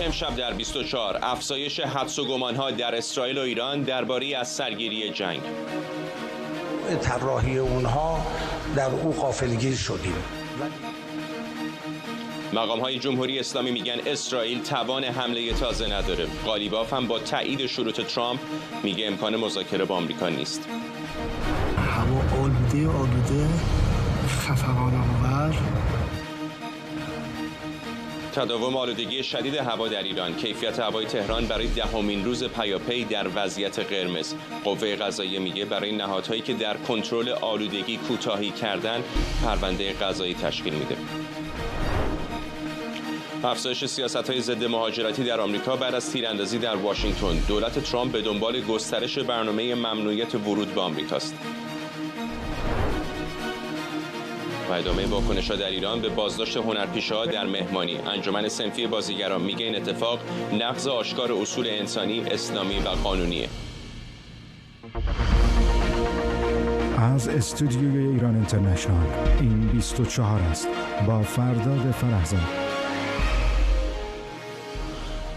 امشب در 24 افزایش حدس و گمان‌ها در اسرائیل و ایران درباره از سرگیری جنگ. طراحی اونها در او غافلگیر شدیم. مقام‌های جمهوری اسلامی میگن اسرائیل توان حمله تازه نداره. قالیباف هم با تایید شروط ترامپ میگه امکان مذاکره با آمریکا نیست. هوا آلوده خفقان‌آور. تداوم آلودگی شدید هوا در ایران، کیفیت هوای تهران برای دهمین روز پیاپی در وضعیت قرمز. قوه قضاییه میگه برای نهادهایی که در کنترل آلودگی کوتاهی کردن پرونده قضایی تشکیل میده. افزایش سیاست‌های ضد مهاجرتی در آمریکا بعد از تیراندازی در واشنگتن. دولت ترامپ به دنبال گسترش برنامه ممنوعیت ورود به آمریکاست. و ادامه واکنش‌ها در ایران به بازداشت هنرپیشه‌ها در مهمانی. انجمن صنفی بازیگران میگه این اتفاق نقض آشکار اصول انسانی، اسلامی و قانونیه. از استودیوی ایران اینترنشنال این 24 است با فرداد فرحزاد.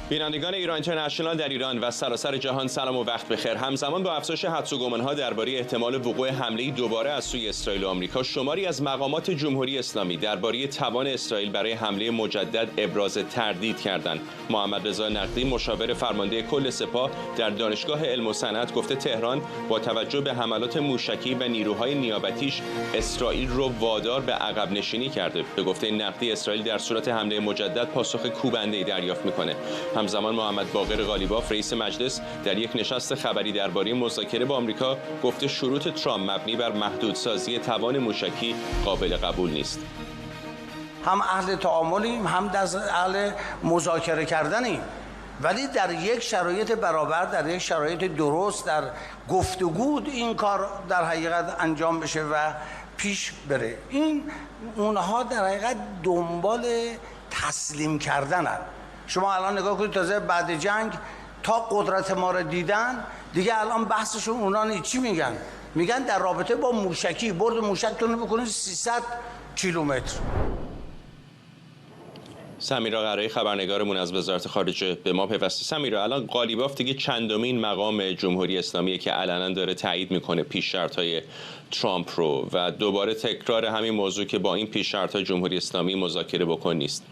بینندگان ایران اینترنشنال در ایران و سراسر جهان سلام و وقت بخیر. همزمان با افزایش حدس و گمان‌ها درباره احتمال وقوع حمله دوباره از سوی اسرائیل و آمریکا، شماری از مقامات جمهوری اسلامی درباره توان اسرائیل برای حمله مجدد ابراز تردید کردند. محمد رضا نقدی، مشاور فرمانده کل سپاه در دانشگاه علم و صنعت، گفته تهران با توجه به حملات موشکی و نیروهای نیابتیش اسرائیل رو وادار به عقب نشینی کرده. به گفته نقدی، اسرائیل در صورت حمله مجدد پاسخ کوبنده‌ای دریافت می‌کنه. همزمان محمد باقر قالیباف، رئیس مجلس، در یک نشست خبری درباره مذاکره با آمریکا گفته شروط ترامپ مبنی بر محدودسازی توان موشکی قابل قبول نیست. هم اهل تعاملیم، هم اهل مذاکره کردنیم، ولی در یک شرایط برابر، در یک شرایط درست، در گفتگو این کار در حقیقت انجام بشه و پیش بره. اونها در حقیقت دنبال تسلیم کردنن. شما الان نگاه کنید، تازه بعد جنگ تا قدرت ما رو دیدن دیگه، الان بحثشون اونا چی میگن؟ میگن در رابطه با موشکی، برد موشکتون رو بکنید 300 کیلومتر. سمیرا قرایی، خبرنگارمون از وزارت خارجه، به ما پیوسته. سمیرا، الان قالیباف دیگه چندمین مقام جمهوری اسلامی که علنا داره تایید میکنه پیش شرط‌های ترامپ رو و دوباره تکرار همین موضوع که با این پیش شرط‌ها جمهوری اسلامی مذاکره بکن نیست.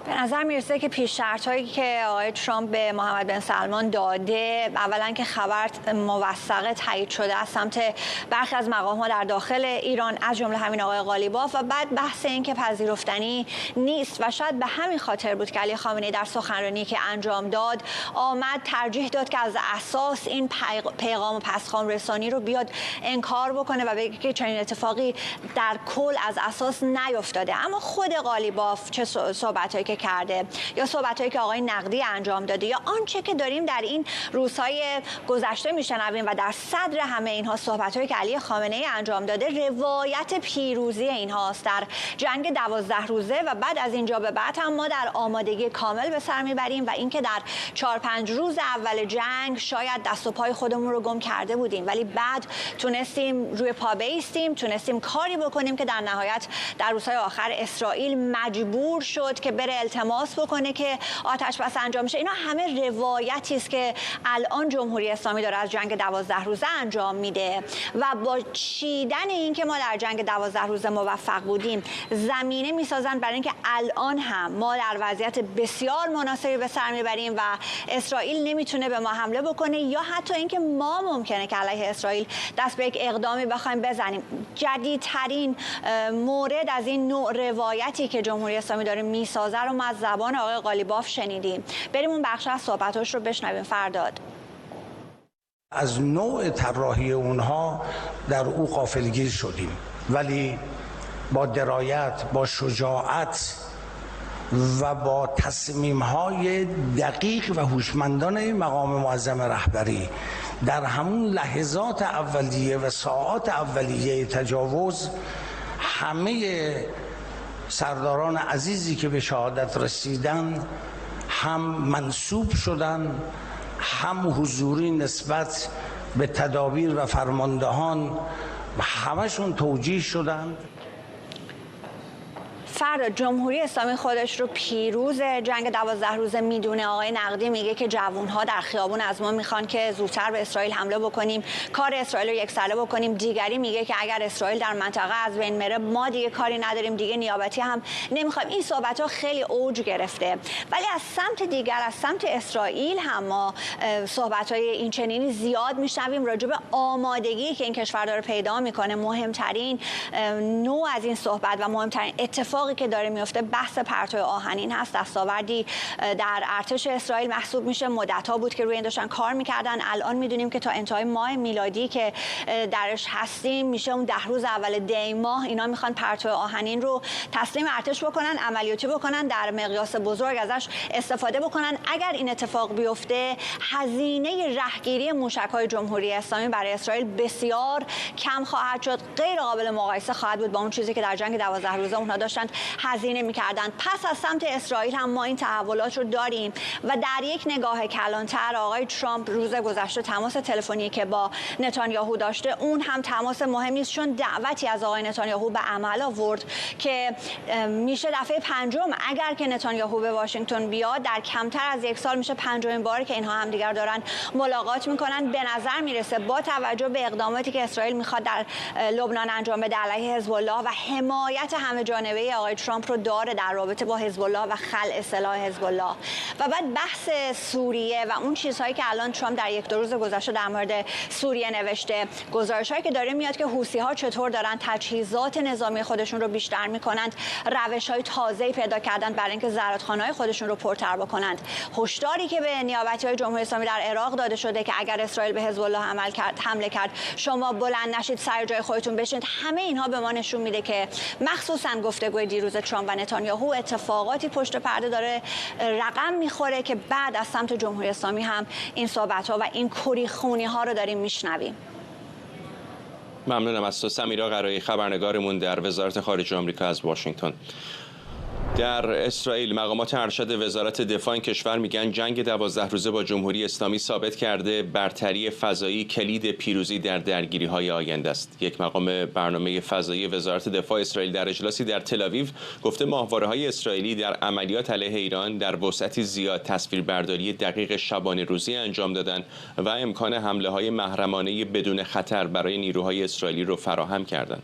به نظر میرسه که پیش شرط‌هایی که آقای ترامپ به محمد بن سلمان داده، اولا که خبر موثقه تایید شده از سمت برخی از مقام‌ها در داخل ایران، از جمله همین آقای قالیباف، و بعد بحث این که پذیرفتنی نیست و شاید به همین خاطر بود که علی خامنه‌ای در سخنرانی که انجام داد آمد ترجیح داد که از اساس این پیغام پسخان رسانی رو بیاد انکار بکنه و بگه که چنین اتفاقی در کل از اساس نیفتاده. اما خود قالیباف چه صحبتایی که کرده یا صحبتایی که آقای نقدی انجام داده یا آنچه که داریم در این روزهای گذشته میشنویم و در صدر همه اینها صحبتایی که علی خامنه‌ای انجام داده، روایت پیروزی اینهاست در جنگ 12 روزه و بعد از اینجا به بعد هم ما در آمادگی کامل به سر میبریم و اینکه در 4-5 روز اول جنگ شاید دست و پای خودمون رو گم کرده بودیم، ولی بعد تونستیم روی پا بایستیم، تونستیم کاری بکنیم که در نهایت در روزهای آخر اسرائیل مجبور شد که بره التماس بکنه که آتش بس انجام شه. اینا همه روایتی است که الان جمهوری اسلامی داره از جنگ 12 روزه انجام میده و با چیدن این که ما در جنگ 12 روزه موفق بودیم زمینه میسازن برای اینکه الان هم ما در وضعیت بسیار مناسبی به سر میبریم و اسرائیل نمیتونه به ما حمله بکنه یا حتی اینکه ما ممکنه که علیه اسرائیل دست به یک اقدامی بخوایم بزنیم. جدیدترین مورد از این نوع روایتی که جمهوری اسلامی داره میسازه رو ما از زبان آقای قالیباف شنیدیم. بریم اون بخش از صحبتاش رو بشنویم. فرداد. از نوع طراحی اونها در او غافلگیر شدیم، ولی با درایت، با شجاعت و با تصمیم‌های دقیق و هوشمندانه مقام معظم رهبری در همون لحظات اولیه و ساعات اولیه تجاوز، همه سرداران عزیزی که به شهادت رسیدن هم منسوب شدن، هم حضوری نسبت به تدابیر و فرماندهان و همشون توجیه شدند. فردا جمهوری اسلامی خودش رو پیروز جنگ 12 روزه میدونه. آقای نقدی میگه که جوان‌ها در خیابون از ما میخوان که زودتر به اسرائیل حمله بکنیم، کار اسرائیل رو یکسره بکنیم. دیگری میگه که اگر اسرائیل در منطقه از بین بره ما دیگه کاری نداریم، دیگه نیابتی هم نمیخوایم. این صحبت‌ها خیلی اوج گرفته. ولی از سمت دیگر، از سمت اسرائیل هم ما صحبت‌های این چنینی زیاد میشنویم راجع به آمادگی که این کشور داره پیدا میکنه. مهمترین نوع از این صحبت و مهمترین اتفاقی که داره میفته بحث پرتو آهنین هست. دستاوردی در ارتش اسرائیل محسوب میشه. مدت‌ها بود که روی این داشتن کار میکردن. الان میدونیم که تا انتهای ماه میلادی که درش هستیم میشه اون 10 روز اول دی ماه اینا میخوان پرتو آهنین رو تسلیم ارتش بکنن، عملیاتی بکنن، در مقیاس بزرگ ازش استفاده بکنن. اگر این اتفاق بیفته هزینه رهگیری موشک‌های جمهوری اسلامی برای اسرائیل بسیار کم خواهد شد. غیر قابل مقایسه خواهد بود با اون چیزی که در جنگ 12 روزه اونها داشتن هزینه می‌کردن. پس از سمت اسرائیل هم ما این تحولات رو داریم و در یک نگاه کلانتر آقای ترامپ روز گذشته تماس تلفنی که با نتانیاهو داشته اون هم تماس مهمی است، چون دعوتی از آقای نتانیاهو به عمل آورد که میشه دفعه پنجم اگر که نتانیاهو به واشنگتن بیاد در کمتر از یک سال میشه پنجمین باری که اینها هم دیگر دارن ملاقات میکنن. به نظر میرسه با توجه به اقداماتی که اسرائیل میخواد در لبنان انجام بده علیه حزب الله و حمایت همه جانبه آقای ترامپ رو داره در رابطه با حزب الله و خلع سلاح حزب الله و بعد بحث سوریه و اون چیزهایی که الان ترامپ در یک دو روز گذشته در مورد سوریه نوشته، گزارش‌هایی که داره میاد که حوثی‌ها چطور دارن تجهیزات نظامی خودشون رو بیشتر میکنند، روش‌های تازه‌ای پیدا کردن برای اینکه زرادخانه‌های خودشون رو پرتر بکنند. هشداری که به نیابتی‌های جمهوری اسلامی در عراق داده شده که اگر اسرائیل به حزب الله حمله کرد شما بلند نشید سر جای خودتون بشینید. همه اینها به ما نشون میده که مخصوصاً گفتگوی دیروز ترامپ و نتانیاهو اتفاقاتی پشت پرده داره رقم میخوره که بعد از سمت جمهوری اسلامی هم این صحبت‌ها و این کریخونی‌ها رو داریم میشنویم. ممنونم از تو سمیرا قرایی، خبرنگارمون در وزارت خارجه آمریکا از واشنگتن. در اسرائیل مقامات ارشد وزارت دفاع این کشور میگن جنگ 12 روزه با جمهوری اسلامی ثابت کرده برتری فضایی کلید پیروزی در درگیری‌های آینده است. یک مقام برنامه فضایی وزارت دفاع اسرائیل در اجلاسی در تل‌آویو گفته ماهواره‌های اسرائیلی در عملیات علیه ایران در وسعتی زیاد تصویربرداری دقیق شبانه روزی انجام دادند و امکان حمله‌های محرمانه بدون خطر برای نیروهای اسرائیلی را فراهم کردند.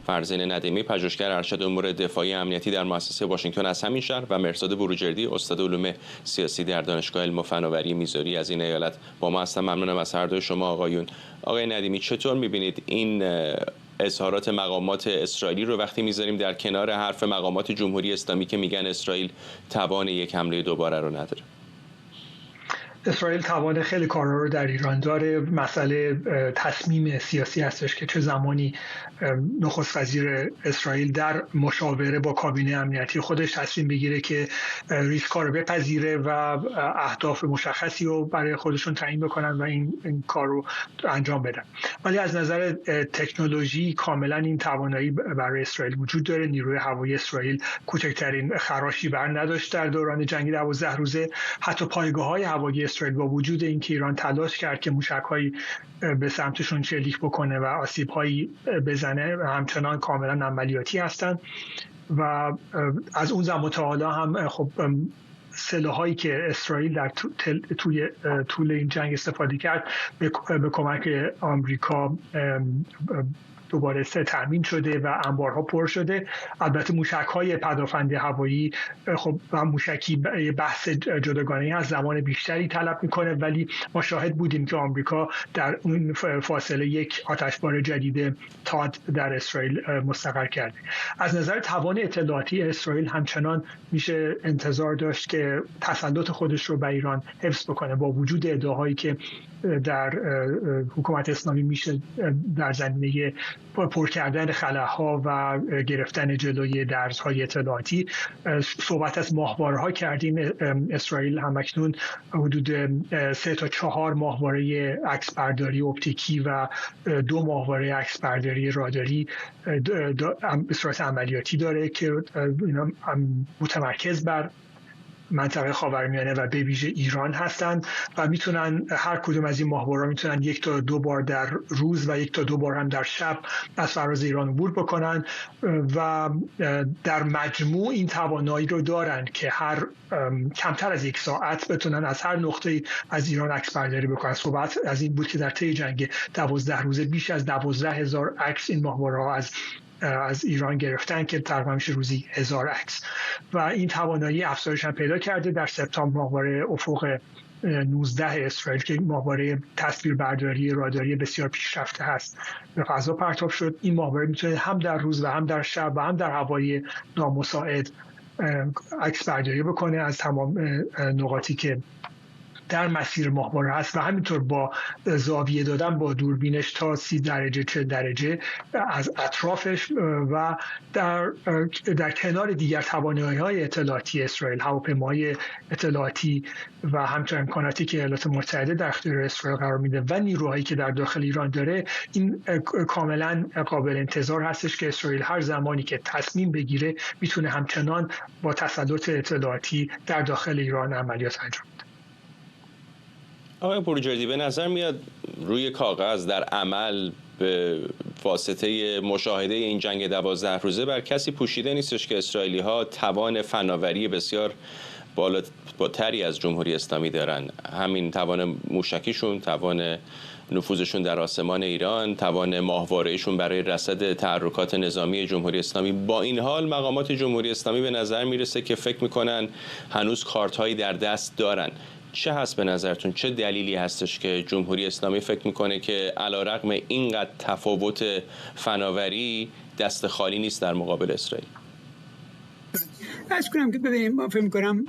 فرزین ندیمی، پژوهشگر ارشد امور دفاعی امنیتی در مؤسسه واشنگتن از همین شهر و مهرزاد بروجردی، استاد علوم سیاسی در دانشگاه علم و فناوری میزوری از این ایالت با ما هستن. ممنونم از هر دوی شما آقایون. آقای ندیمی، چطور می‌بینید این اظهارات مقامات اسرائیلی رو وقتی می‌ذاریم در کنار حرف مقامات جمهوری اسلامی که میگن اسرائیل توان یک حمله دوباره رو نداره؟ اسرائیل توان خیلی کارا رو در ایران داره. مسئله تصمیم سیاسی هستش که چه زمانی نخست وزیر اسرائیل در مشاوره با کابینه امنیتی خودش تصمیم بگیره که ریسک‌ها رو بپذیره و اهداف مشخصی رو برای خودشون تعیین بکنن و این کار رو انجام بدن. ولی از نظر تکنولوژی کاملا این توانایی برای اسرائیل وجود داره. نیروی هوایی اسرائیل کوچکترین خراشی بر نداشت در دوران جنگ 12 روزه. حتی پایگاه‌های هوایی اسرائیل با وجود اینکه ایران تلاش کرد که موشک‌هایی به سمتشون شلیک بکنه و آسیب‌هایی بزنه همچنان کاملا عملیاتی هستند و از اون زمان تا حالا هم خب سلاحایی که اسرائیل در طول این جنگ استفاده کرد به کمک آمریکا دوباره تامین شده و انبارها پر شده. البته موشک‌های پدافند هوایی خب موشکی بحث جداگانه از زمان بیشتری طلب میکنه، ولی ما شاهد بودیم که آمریکا در اون فاصله یک آتشبار جدید تاد در اسرائیل مستقر کرده. از نظر توان اطلاعاتی اسرائیل همچنان میشه انتظار داشت که تسلط خودش رو بر ایران حفظ بکنه با وجود ادعاهایی که در حکومت اسلامی میشه در زمینه پر کردن خلاها و گرفتن جلوی درزهای اطلاعاتی. صحبت از ماهواره‌ها کردیم. اسرائیل همکنون حدود 3 تا 4 ماهواره عکسبرداری اپتیکی و 2 ماهواره عکسبرداری راداری به صورت عملیاتی داره که اینا متمرکز بر منطقه خاورمیانه و به ویژه ایران هستند و میتونن هر کدوم از این ماهواره‌ها میتونن 1 تا 2 بار در روز و 1 تا 2 بار هم در شب از فراز ایران عبور بکنن و در مجموع این توانایی رو دارن که هر کمتر از 1 ساعت بتونن از هر نقطه از ایران عکس برداری بکنن. صحبت از این بود که در طی جنگ 12 روزه بیش از 12,000 عکس این ماهواره‌ها از ایران گرفتن که تقریبا میشه روزی 1000 عکس و این توانایی افزایش هم پیدا کرده. در سپتامبر ماهواره افق 19 اسرائیل که ماهواره تصویربرداری راداری بسیار پیشرفته هست به فضا پرتاب شد. این ماهواره میتونه هم در روز و هم در شب و هم در هوای نامساعد عکس برداری بکنه از تمام نقاطی که در مسیر ماهواره هست و همینطور با زاویه دادن با دوربینش تا 30 درجه 40 درجه از اطرافش و در کنار دیگر توانایی‌های اطلاعاتی اسرائیل، هواپیماهای اطلاعاتی و همچنین امکاناتی که ایالات متحده در اختیار اسرائیل قرار میده و نیروهایی که در داخل ایران داره، این کاملا قابل انتظار هستش که اسرائیل هر زمانی که تصمیم بگیره میتونه همچنان با تسلط اطلاعاتی در داخل ایران عملیات انجام بده. آقای پورجردی، به نظر میاد روی کاغذ در عمل به واسطه مشاهده این جنگ 12 روزه بر کسی پوشیده نیستش که اسرائیلی‌ها توان فناوری بسیار بالاتری از جمهوری اسلامی دارن. همین توان موشکیشون، توان نفوذشون در آسمان ایران، توان ماهواره‌ایشون برای رصد تحرکات نظامی جمهوری اسلامی. با این حال مقامات جمهوری اسلامی به نظر میرسه که فکر میکنن هنوز کارت‌هایی در دست دارن. چه هست به نظرتون؟ چه دلیلی هستش که جمهوری اسلامی فکر میکنه که علیرغم اینقدر تفاوت فناوری دست خالی نیست در مقابل اسرائیل؟ از کنم که ببینیم، من فکر میکنم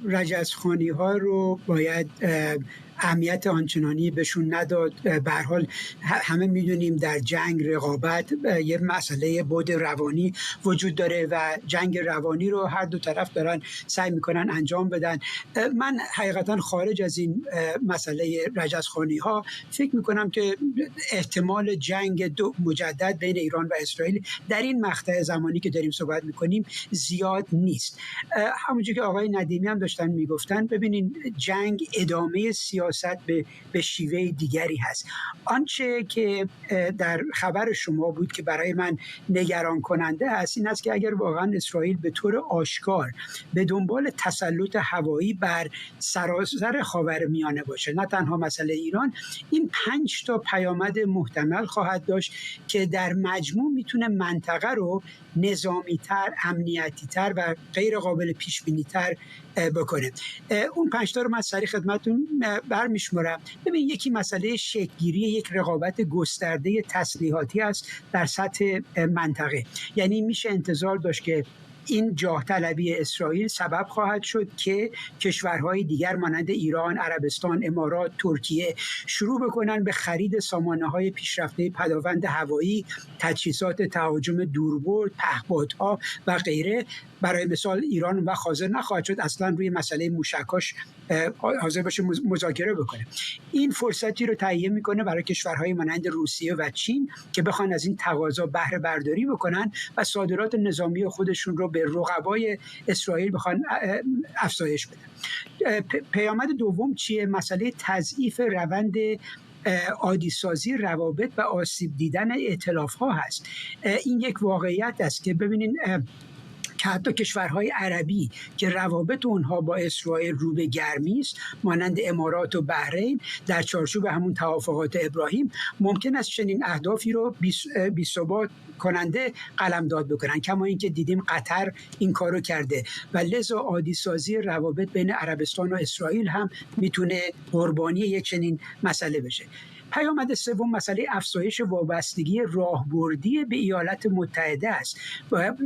رجزخوانی ها رو باید اهمیت آنچنانی بهشون نداد. به هر حال همه میدونیم در جنگ رقابت یه مسئله بعد روانی وجود داره و جنگ روانی رو هر دو طرف دارن سعی میکنن انجام بدن. من حقیقتا خارج از این مسئله رجزخوانی ها فکر میکنم که احتمال جنگ مجدد بین ایران و اسرائیل در این مقطع زمانی که داریم صحبت میکنیم زیاد نیست. همونجوری که آقای ندیمی هم داشتن میگفتن، ببینین جنگ ادامه سیاست به شیوه دیگری هست. آنچه که در خبر شما بود که برای من نگران کننده هست این است که اگر واقعا اسرائیل به طور آشکار به دنبال تسلط هوایی بر سراسر خاورمیانه باشه، نه تنها مسئله ایران، این 5 تا پیامد محتمل خواهد داشت که در مجموع میتونه منطقه رو نظامی‌تر، امنیتی‌تر و غیر قابل پیش‌بینی‌تر بکنه. اون 5 تا رو من سریع خدمتتون برمیشمارم. ببین، یکی مسئله شکل‌گیری یک رقابت گسترده تسلیحاتی است در سطح منطقه. یعنی میشه انتظار داشت که این جاه طلبی اسرائیل سبب خواهد شد که کشورهای دیگر مانند ایران، عربستان، امارات، ترکیه شروع بکنن به خرید سامانه‌های پیشرفته پداوند هوایی، تجهیزات تهاجم دوربرد، پهپادها و غیره. برای مثال ایران و حاضر نخواهد شد اصلا روی مسئله موشکاش حاضر باشه مذاکره بکنه. این فرصتی رو تهیه میکنه برای کشورهای مانند روسیه و چین که بخوان از این تقاضا بهره برداری بکنن و صادرات نظامی خودشون رو به رقبای اسرائیل بخوان افزایش بدن. پیامد دوم چیه؟ مسئله تضعیف روند عادی سازی روابط و آسیب دیدن ائتلاف ها هست. این یک واقعیت است که ببینین که حتی کشورهای عربی که روابط اونها با اسرائیل رو به گرمی است، مانند امارات و بحرین، در چارچوب همون توافقات ابراهیم ممکن است چنین اهدافی رو بی‌ثبات کننده قلمداد بکنن، کما اینکه دیدیم قطر این کارو کرده و لذا عادی سازی روابط بین عربستان و اسرائیل هم میتونه قربانی یک چنین مسئله بشه. پیامد سوم مسئله افزایش وابستگی راهبردی به ایالات متحده است،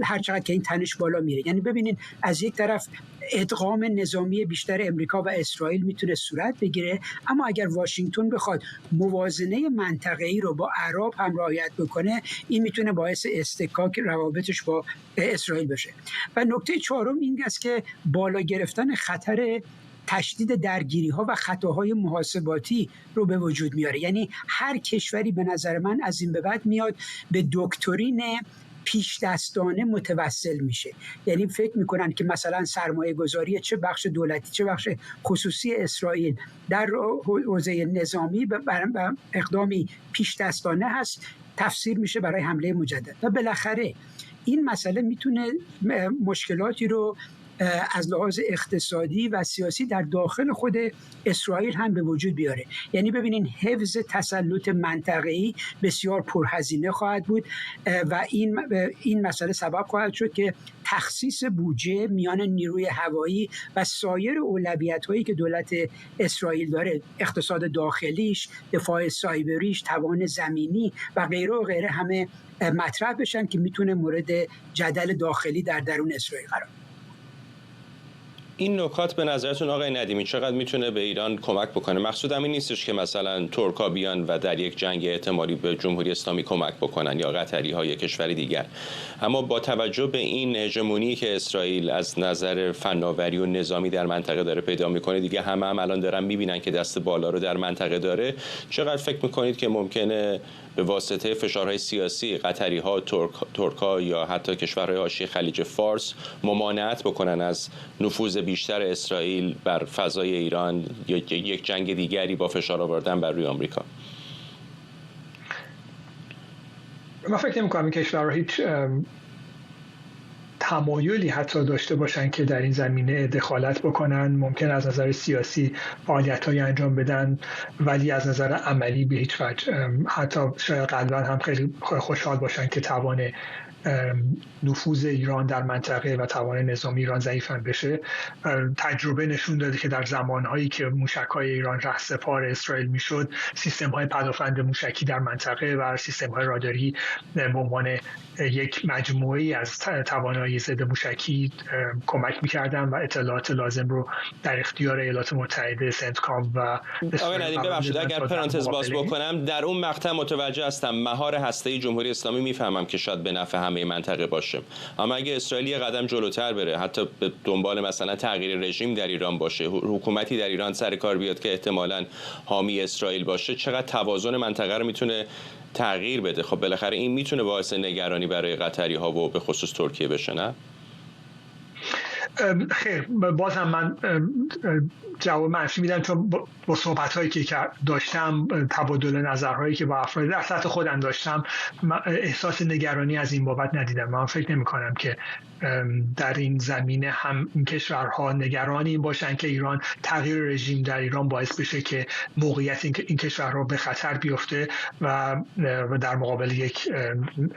هر چقدر که این تنش بالا میره. یعنی ببینید، از یک طرف ادغام نظامی بیشتر امریکا و اسرائیل میتونه صورت بگیره، اما اگر واشنگتن بخواد موازنه منطقه‌ای رو با عرب هم رعایت بکنه، این میتونه باعث اصطکاک روابطش با اسرائیل بشه. و نکته چهارم این است که بالا گرفتن خطر تشدید درگیری‌ها و خطاهای محاسباتی رو به وجود میاره. یعنی هر کشوری به نظر من از این به بعد میاد به دکترین پیش دستانه متوسل میشه. یعنی فکر میکنن که مثلا سرمایه گذاری چه بخش دولتی چه بخش خصوصی اسرائیل در حوزه نظامی بر اقدامی پیش دستانه هست، تفسیر میشه برای حمله مجدد. و بالاخره این مسئله میتونه مشکلاتی رو از لحاظ اقتصادی و سیاسی در داخل خود اسرائیل هم به وجود بیاره. یعنی ببینین حفظ تسلط منطقه‌ای بسیار پرهزینه خواهد بود و این مسئله سبب خواهد شد که تخصیص بودجه میان نیروی هوایی و سایر اولویت‌هایی که دولت اسرائیل داره، اقتصاد داخلیش، دفاع سایبریش، توان زمینی و غیره و غیره، همه مطرح بشن که میتونه مورد جدل داخلی در درون اسرائیل قرار. این نکات به نظرتون آقای ندیمی چقدر میتونه به ایران کمک بکنه؟ مقصودم این نیستش که مثلا ترکا بیان و در یک جنگ احتمالی به جمهوری اسلامی کمک بکنن یا قطری ها یا کشوری دیگر، اما با توجه به این هژمونی که اسرائیل از نظر فناوری و نظامی در منطقه داره پیدا میکنه، دیگه همه هم الان دارن میبینن که دست بالا رو در منطقه داره، چقدر فکر میکنید که ممکنه به واسطه فشارهای سیاسی قطری ها، ترکا یا حتی کشورهای حاشیه خلیج فارس ممانعت بکنن از نفوذ بیشتر اسرائیل بر فضای ایران یا یک جنگ دیگری با فشار آوردن بر روی آمریکا؟ من فکر نمی‌کنم این کشورها هیچ تمایلی حتی داشته باشن که در این زمینه دخالت بکنن. ممکن از نظر سیاسی فعالیت‌های انجام بدن، ولی از نظر عملی به هیچ وجه، حتی شاید قلباً هم خیلی خوشحال باشن که توان نفوذ ایران در منطقه و توان نظامی ایران ضعیفاً بشه. تجربه نشون داده که در زمانهایی که موشک‌های ایران رهسپار اسرائیل میشد، سیستم‌های پدافند موشکی در منطقه و سیستم‌های راداری به عنوان یک مجموعه‌ای از توانایی ضد موشکی کمک می‌کردن و اطلاعات لازم رو در اختیار ایالات متحده، سنتکام و آقای ندیم ببخشید اگر پرانتز باز بکنم، در اون مقطع متوجه هستم مهار هسته‌ای جمهوری اسلامی میفهمم که شاید به نفع همه منطقه باشه، اما اگه اسرائیل یه قدم جلوتر بره، حتی به دنبال مثلا تغییر رژیم در ایران باشه، حکومتی در ایران سر کار بیاد که احتمالاً حامی اسرائیل باشه، چقدر توازن منطقه رو میتونه تغییر بده؟ خب بالاخره این میتونه باعث نگرانی برای قطری ها و به خصوص ترکیه بشه، نه؟ خیر، باز هم من جواب منفی میدم، چون با صحبت‌هایی که داشتم، تبادل نظرهایی که با افراد در سطح خودم داشتم، احساس نگرانی از این بابت ندیدم. من فکر نمی‌کنم که در این زمینه هم این کشورها نگران این باشن که ایران تغییر رژیم در ایران باعث بشه که موقعیت این کشورها به خطر بیفته و در مقابل یک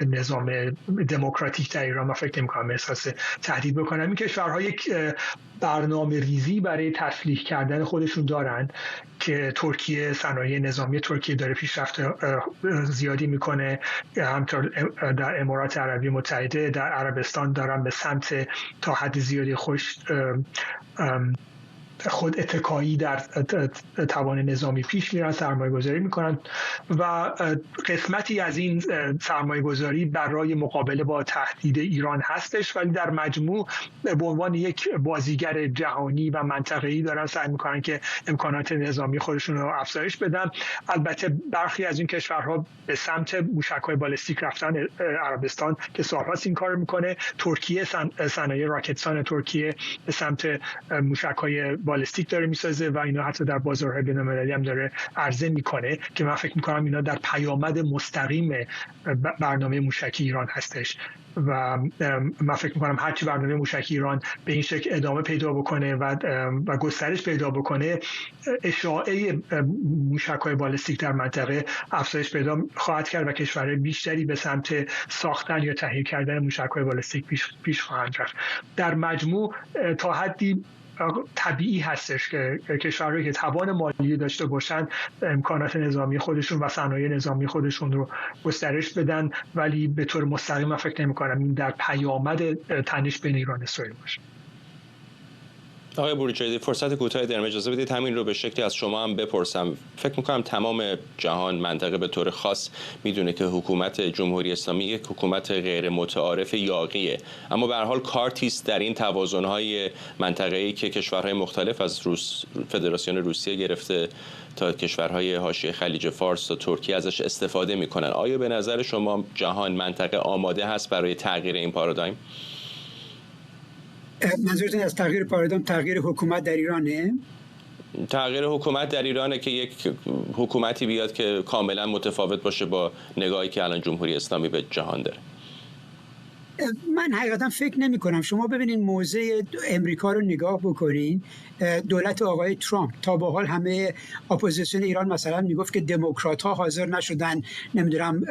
نظام دموکراتیک در ایران من فکر نمی‌کنم احساس تهدید بکنم. این کشورها یک برنامه ریزی برای تسلیح کردن خودشون دارن که ترکیه، صنایع نظامی ترکیه داره پیشرفت زیادی میکنه، همطور در امارات عربی متحده، در عربستان دارن به سمت تا حد زیادی خود اتکایی در توان نظامی پیش میرن، سرمایه گذاری میکنن و قسمتی از این سرمایه گذاری برای مقابله با تهدید ایران هستش، ولی در مجموع به عنوان یک بازیگر جهانی و منطقه‌ای دارن سعی میکنن که امکانات نظامی خودشون رو افزایش بدن. البته برخی از این کشورها به سمت موشک‌های بالستیک رفتن، عربستان که سالهاست این کار میکنه، ترکیه، صنایع راکتسان ترکیه به سمت موشک‌های بالستیک داره میسازه و اینا حتی در بازارهای بین‌المللی هم داره عرضه میکنه که من فکر میکنم اینا در پیامد مستقیم برنامه موشکی ایران هستش و من فکر میکنم هرچی برنامه موشکی ایران به این شکل ادامه پیدا بکنه و گسترش پیدا بکنه، اشاعه موشک‌های بالستیک در منطقه افزایش پیدا خواهد کرد و کشورهای بیشتری به سمت ساختن یا تهیه کردن موشک‌های بالستیک پیش خواهند رفت. در مجموع تا حدی طبیعی هستش که کشورهایی که توان مالی داشته باشن امکانات نظامی خودشون و صنایع نظامی خودشون رو گسترش بدن، ولی به طور مستقیم من فکر نمی‌کنم این در پیامد تنش بین ایران و اسرائیل باشه. آقای بروجردی، فرصت کوتاهی دارم، اجازه بدید همین رو به شکلی از شما هم بپرسم. فکر می‌کنم تمام جهان، منطقه به طور خاص میدونه که حکومت جمهوری اسلامی یک حکومت غیر متعارف یاغیه، اما به هر حال کارتی است در این توازن‌های منطقه‌ای که کشورهای مختلف از فدراسیون روسیه گرفته تا کشورهای حاشیه خلیج فارس تا ترکیه ازش استفاده می‌کنن. آیا به نظر شما جهان، منطقه آماده هست برای تغییر این پارادایم؟ منظورتون از تغییر پارادایم تغییر حکومت در ایرانه؟ تغییر حکومت در ایرانه که یک حکومتی بیاد که کاملا متفاوت باشه با نگاهی که الان جمهوری اسلامی به جهان داره. من حقیقتا فکر نمی کنم. شما ببینید موضع امریکا رو نگاه بکنین. دولت آقای ترامپ تا به حال همه اپوزیسیون ایران مثلا میگفت که دموکرات ها حاضر نشدن، نمیدونم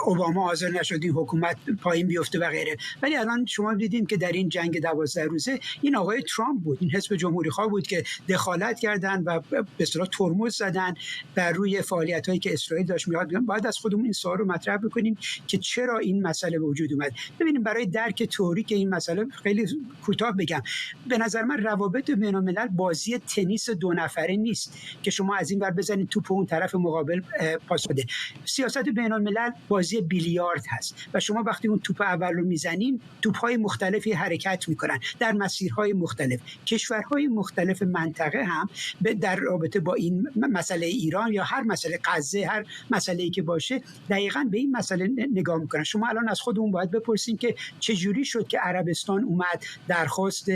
اوباما حاضر نشد این حکومت پایین بیفته و غیره، ولی الان شما دیدیم که در این جنگ 12 روزه این آقای ترامپ بود، این حزب جمهوری خواه بود که دخالت کردن و به اصطلاح ترمز زدن بر روی فعالیت هایی که اسرائیل داشت میاد. باید از خودمون این سوال رو مطرح بکنیم که چرا این مسئله به وجود اومد. ببینیم برای درک تئوریک این مسئله خیلی کوتاه بگم، به نظر من روابط بین‌الملل بازی تنیس دو نفره نیست که شما از این ور بزنید توپ اون طرف مقابل پاس بده. سیاست بین‌الملل بازی بیلیارد هست و شما وقتی اون توپ اول رو میزنین، توپ‌های مختلفی حرکت میکنن در مسیرهای مختلف. کشورهای مختلف منطقه هم در رابطه با این مسئله ایران یا هر مسئله غزه، هر مسئله‌ای که باشه، دقیقاً به این مسئله نگاه میکنن. شما الان از خودمون باید بپرسین که چجوری شد که عربستان اومد درخواست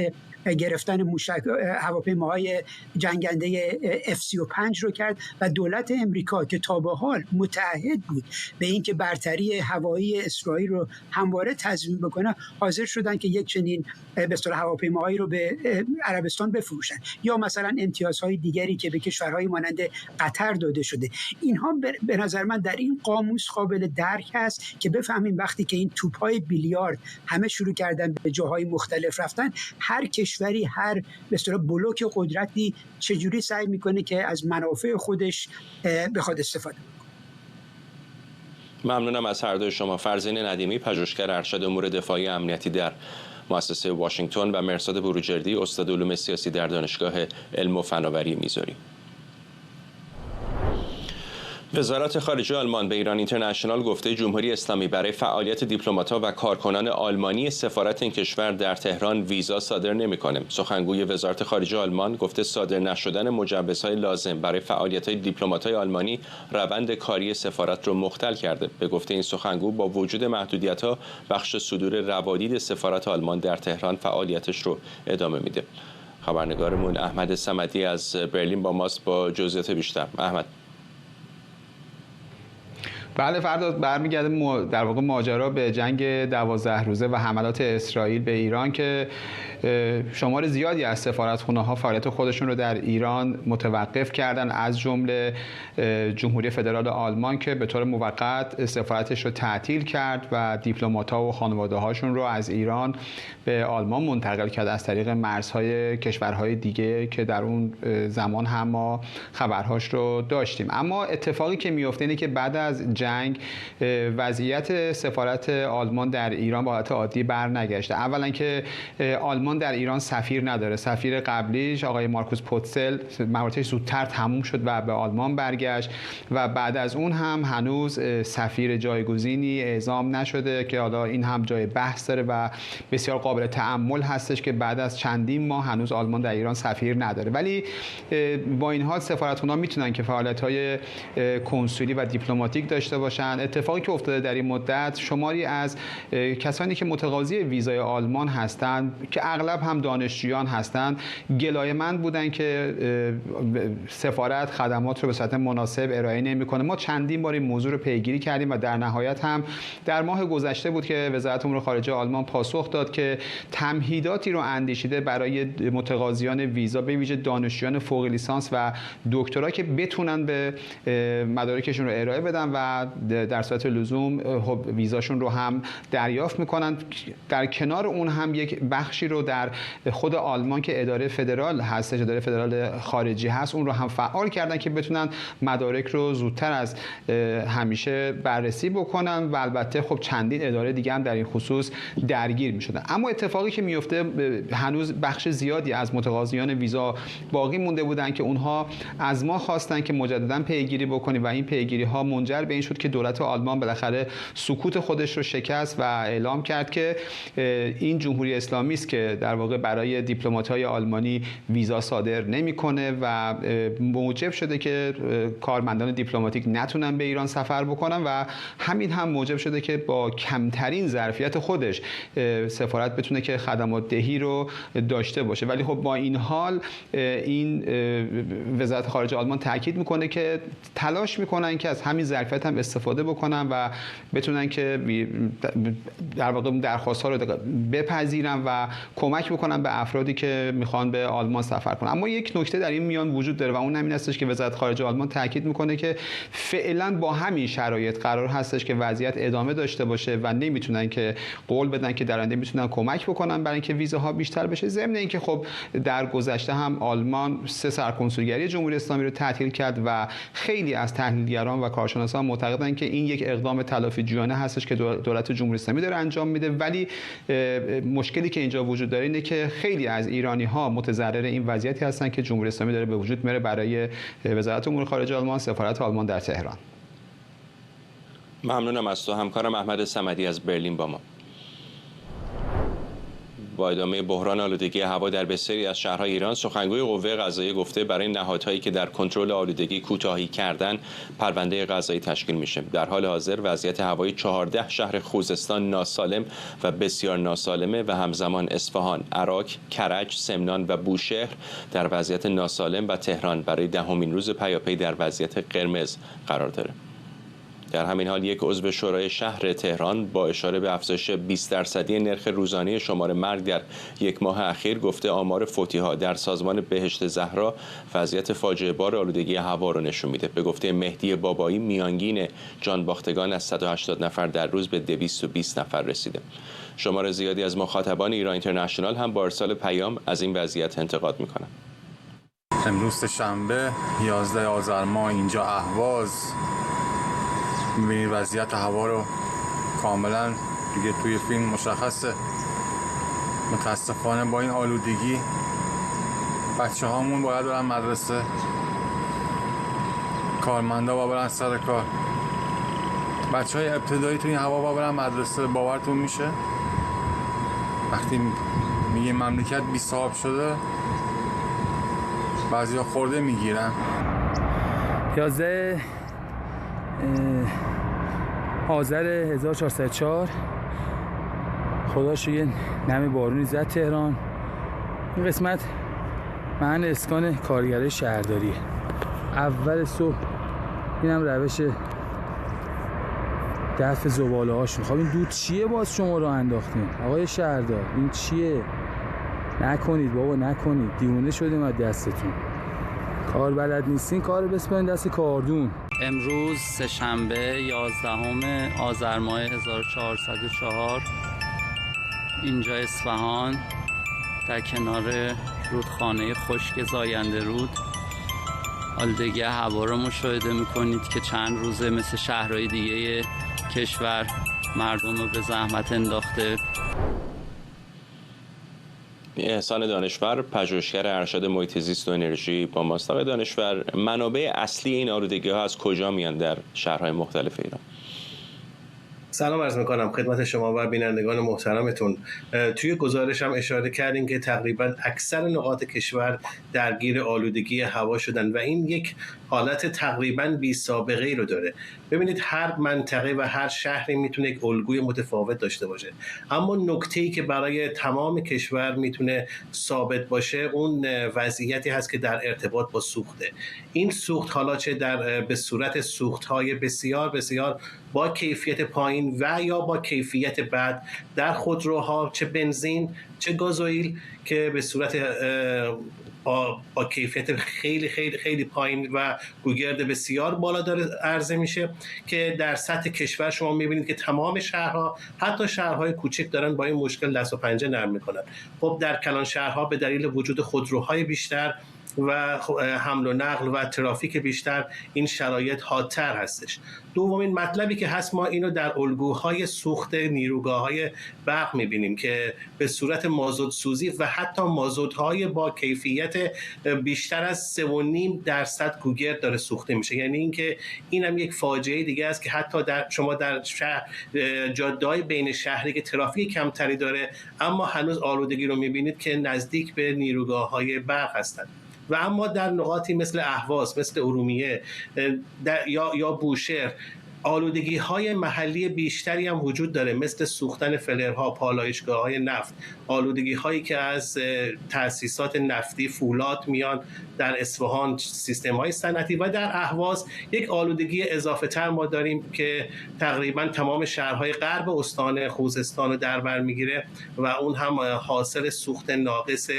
گرفتن هواپیماهای جنگنده F-35 رو کرد و دولت امریکا که تا به حال متعهد بود به اینکه برتری هوایی اسرائیل رو همواره تضمین بکنه، حاضر شدن که یک چنین به اصطلاح هواپیماهایی رو به عربستان بفروشن، یا مثلا امتیازهای دیگری که به کشورهای مانند قطر داده شده. اینها به نظر من در این قاموس قابل درک هست که بفهمیم وقتی که این توپ‌های بیلیارد همه شروع کردن به جاهای مختلف رفتن، هر کشوری، هر به اصطلاح بلوک قدرتی چجوری سعی میکنه که از منافع خودش بخواد استفاده کنه. ممنونم از هر دوی شما. فرزین ندیمی، پژوهشگر ارشد امور دفاعی امنیتی در مؤسسه واشنگتن و مرصاد بروجردی، استاد علوم سیاسی در دانشگاه علم و فناوری میزوری. وزارت خارجه آلمان به ایران اینترنشنال گفته جمهوری اسلامی برای فعالیت دیپلمات‌ها و کارکنان آلمانی سفارت این کشور در تهران ویزا صادر نمی‌کنه. سخنگوی وزارت خارجه آلمان گفته صادر نشدن مجوزهای لازم برای فعالیت‌های دیپلمات‌های آلمانی روند کاری سفارت رو مختل کرده. به گفته این سخنگو با وجود محدودیت‌ها بخش صدور روادید سفارت آلمان در تهران فعالیتش رو ادامه میده. خبرنگارمون احمد صمدی از برلین با ماست با جزئیات بیشتر. احمد. بله فرداد، برمیگرده در واقع ماجرا به جنگ 12 روزه و حملات اسرائیل به ایران که شمار زیادی از سفارتخونه‌ها فعالیت خودشون رو در ایران متوقف کردن، از جمله جمهوری فدرال آلمان که به طور موقت سفارتش رو تعطیل کرد و دیپلمات‌ها و خانواده‌هاشون رو از ایران به آلمان منتقل کرد از طریق مرزهای کشورهای دیگه که در اون زمان هم ما خبرهاش رو داشتیم. اما اتفاقی که میفته اینه که بعد از جنگ وضعیت سفارت آلمان در ایران به حالت عادی برنگشته. اولا که آلمان در ایران سفیر نداره. سفیر قبلیش آقای مارکوس پوتسل مدتش زودتر تموم شد و به آلمان برگشت و بعد از اون هم هنوز سفیر جایگزینی اعزام نشده که حالا این هم جای بحث داره و بسیار قابل تأمل هستش که بعد از چندین ماه هنوز آلمان در ایران سفیر نداره. ولی با این حال سفارتخونه‌ها میتونن که فعالیت‌های کنسولی و دیپلماتیک داشته باشن. اتفاقی که افتاده در این مدت، شماری از کسانی که متقاضی ویزای آلمان هستند که اغلب هم دانشجویان هستند گلایه‌مند بودن که سفارت خدمات رو به صورت مناسب ارائه نمی‌کنه. ما چندین بار این موضوع رو پیگیری کردیم و در نهایت هم در ماه گذشته بود که وزارت امور خارجه آلمان پاسخ داد که تمهیداتی رو اندیشیده برای متقاضیان ویزا به ویژه دانشجویان فوق لیسانس و دکترا که بتونن به مدارکشون رو ارائه بدن و و در صورت لزوم ویزاشون رو هم دریافت میکنن. در کنار اون هم یک بخشی رو در خود آلمان که اداره فدرال هستش، اداره فدرال خارجی هست، اون رو هم فعال کردن که بتونن مدارک رو زودتر از همیشه بررسی بکنن و البته خب چندین اداره دیگه هم در این خصوص درگیر میشدن. اما اتفاقی که میفته هنوز بخش زیادی از متقاضیان ویزا باقی مونده بودن که اونها از ما خواستن که مجددا پیگیری بکنیم و این پیگیری ها منجر به این شد که دولت آلمان بالاخره سکوت خودش رو شکست و اعلام کرد که این جمهوری اسلامی است که در واقع برای دیپلمات‌های آلمانی ویزا صادر نمی‌کنه و موجب شده که کارمندان دیپلماتیک نتونن به ایران سفر بکنن و همین هم موجب شده که با کمترین ظرفیت خودش سفارت بتونه که خدمات دهی رو داشته باشه. ولی خب با این حال این وزارت خارجه آلمان تاکید میکنه که تلاش میکنن که از همین ظرفیت هم استفاده بکنن و بتونن که در واقع درخواست‌ها رو بپذیرن و کمک بکنن به افرادی که میخوان به آلمان سفر کنن. اما یک نکته در این میان وجود داره و اون همین هستش که وزارت خارجه آلمان تاکید میکنه که فعلا با همین شرایط قرار هستش که وضعیت ادامه داشته باشه و نمیتونن که قول بدن که در آینده میتونن کمک بکنن برای اینکه ویزاها بیشتر بشه. ضمن اینکه خب در گذشته هم آلمان 3 سرکنسولگری جمهوری اسلامی رو تعطیل کرد و خیلی از تحلیلگران و کارشناسان معتقدن که این یک اقدام تلافی جویانه هستش که دولت جمهوری اسلامی داره انجام میده. ولی مشکلی که اینجا وجود داره اینه که خیلی از ایرانی‌ها متضرر این وضعیتی هستن که جمهوری اسلامی داره به وجود میاره برای وزارت امور خارجه آلمان، سفارت آلمان در تهران. ممنونم از تو همکارم احمد صمدی از برلین با ما. با ادامه بحران آلودگی هوا در بسیاری از شهرهای ایران، سخنگوی قوه قضاییه گفته برای نهادهایی که در کنترل آلودگی کوتاهی کردن پرونده قضایی تشکیل میشه. در حال حاضر وضعیت هوایی 14 شهر خوزستان ناسالم و بسیار ناسالمه و همزمان اصفهان، عراق، کرج، سمنان و بوشهر در وضعیت ناسالم و تهران برای 10مین روز پیاپی در وضعیت قرمز قرار داره. در همین حال یک عضو شورای شهر تهران با اشاره به افزایش 20% نرخ روزانه شمار مرگ در یک ماه اخیر گفته آمار فوتی‌ها در سازمان بهشت زهرا وضعیت فاجعه بار آلودگی هوا رو نشون میده. به گفته مهدی بابایی میانگین جان باختگان از 180 نفر در روز به 220 نفر رسیده. شمار زیادی از مخاطبان ایران اینترنشنال هم با ارسال پیام از این وضعیت انتقاد میکنند. امروز شنبه 11 آذر ماه اینجا اهواز می‌بینید وضعیت هوا رو کاملا دیگه توی فیلم مشخصه. متاسفانه با این آلودگی بچه هامون باید برن مدرسه، کارمندا باید برن سر کار، بچه های ابتدایی توی این هوا باید برن مدرسه. باورتون میشه وقتی میگه مملکت بی صاحب شده بعضی ها خورده میگیرن. 11 آذر 1404 خدا شکر نم بارونی زد تهران. این قسمت محل اسکان کارگرای شهرداری. اول صبح اینم روش دفع زباله هاشون. خب این دود چیه باز شما رو انداختین آقای شهردار؟ این چیه؟ نکنید بابا نکنید، دیوونه شدیم از دستتون. کار بلد نیستین، کار بسپارین دست کاردون. امروز سه‌شنبه 11 آذر ماه 1404 اینجا اصفهان در کنار رودخانه خشک زاینده رود آلودگی هوا رو مشاهده میکنید که چند روزه مثل شهرهای دیگه کشور مردم رو به زحمت انداخته. احسان دانشور، پژوهشگر ارشد محیط زیست و انرژی با ماست. آقای دانشور، منابع اصلی این آلودگی ها از کجا میان در شهرهای مختلف ایران؟ سلام عرض میکنم خدمت شما و بینندگان محترمتون. توی گزارش هم اشاره کردیم که تقریبا اکثر نقاط کشور درگیر آلودگی هوا شدن و این یک حالت تقریبا بی سابقه ای رو داره. ببینید هر منطقه و هر شهری میتونه یک الگوی متفاوت داشته باشه، اما نکته‌ای که برای تمام کشور میتونه ثابت باشه اون وضعیتی هست که در ارتباط با سوخته. این سوخت حالا چه به صورت سوخت‌های بسیار بسیار با کیفیت پایین و یا با کیفیت بد در خودروها، چه بنزین چه گازوئیل که به صورت با کیفیت خیلی خیلی خیلی پایین و گوگرد بسیار بالا داره عرضه میشه، که در سطح کشور شما میبینید که تمام شهرها، حتی شهرهای کوچک، دارن با این مشکل دست و پنجه نرم میکنن. خب در کلان شهرها به دلیل وجود خودروهای بیشتر و حمل و نقل و ترافیک بیشتر این شرایط حادتر هستش. دومین مطلبی که هست، ما اینو در الگوهای سوخت نیروگاه‌های برق می‌بینیم که به صورت مازوت سوزی و حتی مازوت‌های با کیفیت بیشتر از 3.5% گوگرد داره سوخته میشه. یعنی اینکه اینم یک فاجعه دیگه است که حتی شما در شهر جاده‌های بین شهری که ترافیک کمتری داره اما هنوز آلودگی رو می‌بینید که نزدیک به نیروگاه‌های برق هستند. و اما در نقاطی مثل اهواز، مثل ارومیه یا بوشهر، آلودگی های محلی بیشتری هم وجود داره، مثل سوختن فلرها، پالایشگاه های نفت، آلودگی هایی که از تأسیسات نفتی فولاد میان در اصفهان، سیستم های صنعتی. و در اهواز یک آلودگی اضافه تر ما داریم که تقریبا تمام شهرهای غرب استان خوزستان رو در بر میگیره و اون هم حاصل سوخت ناقص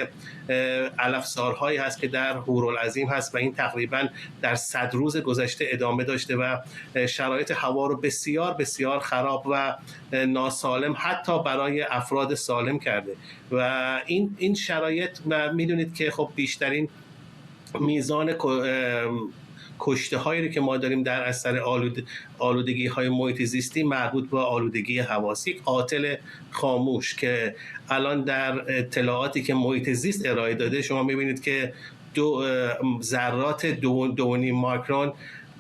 علفزارهایی هست که در هورالعظیم هست و این تقریبا در 100 روز گذشته ادامه داشته و شرایط هوا رو بسیار بسیار خراب و ناسالم حتی برای افراد سالم کرده. و این شرایط میدونید که خب بیشترین میزان کشته هایی که ما داریم در اثر آلودگی های محیط زیستی مربوط به آلودگی هواست، یک قاتل خاموش که الان در اطلاعاتی که محیط زیست ارائه داده شما میبینید که ذرات 2.5 مایکرون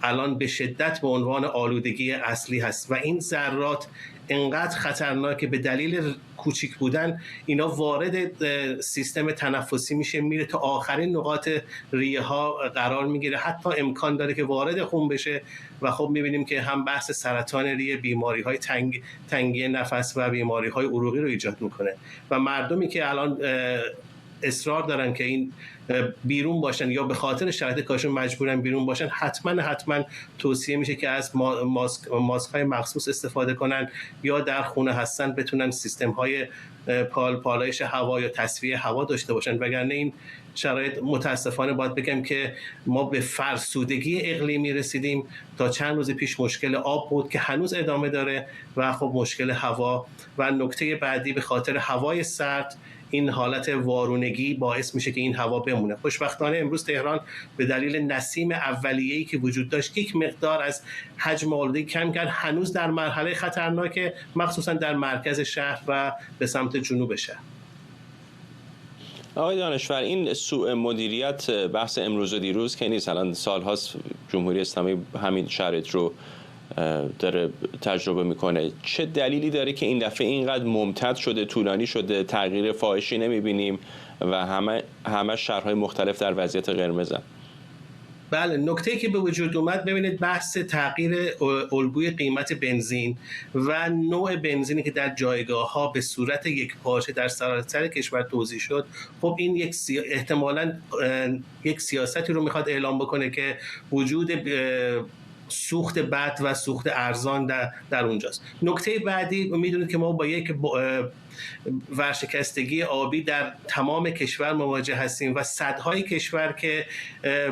الان به شدت به عنوان آلودگی اصلی هست و این ذرات انقدر خطرناکه به دلیل کوچیک بودن اینا وارد سیستم تنفسی میشه، میره تا آخرین نقاط ریه ها قرار میگیره، حتی امکان داره که وارد خون بشه و خب میبینیم که هم بحث سرطان ریه، بیماری های تنگی نفس و بیماری های عروقی رو ایجاد میکنه. و مردمی که الان اصرار دارن که این بیرون باشن یا به خاطر شرایط کارشون مجبورن بیرون باشن، حتما توصیه میشه که از ماسک های مخصوص استفاده کنن یا در خونه هستن بتونن سیستم های پالایش هوا یا تصفیه هوا داشته باشن، وگرنه این شرایط متاسفانه باید بگم که ما به فرسودگی اقلیمی رسیدیم. تا چند روز پیش مشکل آب بود که هنوز ادامه داره و خب مشکل هوا و نکته بعدی به خاطر هوای سرد این حالت وارونگی باعث میشه که این هوا بمونه. خوشبختانه امروز تهران به دلیل نسیم اولیه‌ای که وجود داشت یک مقدار از حجم آلودگی کم کرد، هنوز در مرحله خطرناکه، مخصوصا در مرکز شهر و به سمت جنوب شهر. آقای دانشور، این سوء مدیریت بحث امروز و دیروز که نیست، الان سال‌هاست جمهوری اسلامی همین شرایط رو داره تجربه میکنه. چه دلیلی داره که این دفعه اینقدر ممتد شده، طولانی شده، تغییر فاحشی نمیبینیم و همه شهرهای مختلف در وضعیت قرمزن؟ بله، نکته‌ای که به وجود اومد، ببینید بحث تغییر الگوی قیمت بنزین و نوع بنزینی که در جایگاه‌ها به صورت یک پارچه در سراسر کشور توزیع شد، خب این احتمالاً یک سیاستی رو میخواد اعلام بکنه که وجود سوخت بد و سوخت ارزان در اونجاست. نکته بعدی، میدونید که ما با یک ورشکستگی آبی در تمام کشور مواجه هستیم و سدهای کشور که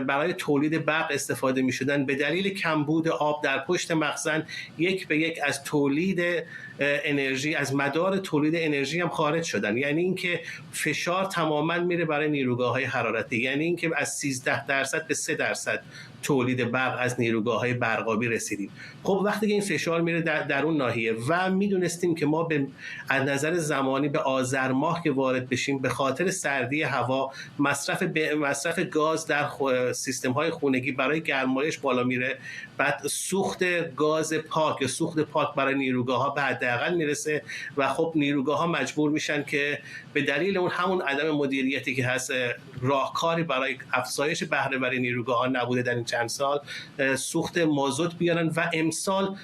برای تولید برق استفاده می شدن به دلیل کمبود آب در پشت مخزن یک به یک از تولید انرژی، از مدار تولید انرژی هم خارج شدن. یعنی اینکه فشار تماما میره برای نیروگاه‌های حرارتی، یعنی اینکه از 13% به 3% تولید برق از نیروگاه‌های برقابی رسیدیم. خب وقتی که این فشار میره در اون ناحیه و میدونستیم که ما از نظر زمانی به آذر ماه که وارد بشیم به خاطر سردی هوا مصرف گاز در سیستم‌های خونگی برای گرمایش بالا میره، بعد سوخت گاز پاک یا سوخت پاک برای نیروگاه‌ها به حداقل میرسه و خب نیروگاه‌ها مجبور میشن که به دلیل اون همون عدم مدیریتی که هست، راهکاری برای افزایش بهره وری نیروگاه‌ها نبوده در این چند سال، سوخت مازوت بیارن و امسال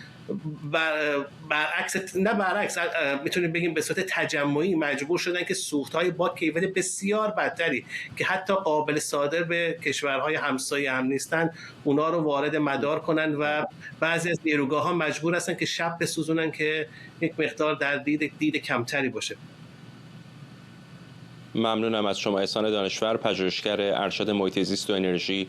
برعکس میتونیم بگیم به صورت تجمعی مجبور شدن که سوخت‌های با کیفیت بسیار بدتری که حتی قابل صادر به کشورهای همسایه هم نیستن اونا رو وارد مدار کنن و بعضی از نیروگاه‌ها مجبور هستن که شب بسوزونن که یک مقدار در دید کمتری باشه. ممنونم از شما احسان دانشور، پژوهشگر ارشد محیط زیست و انرژی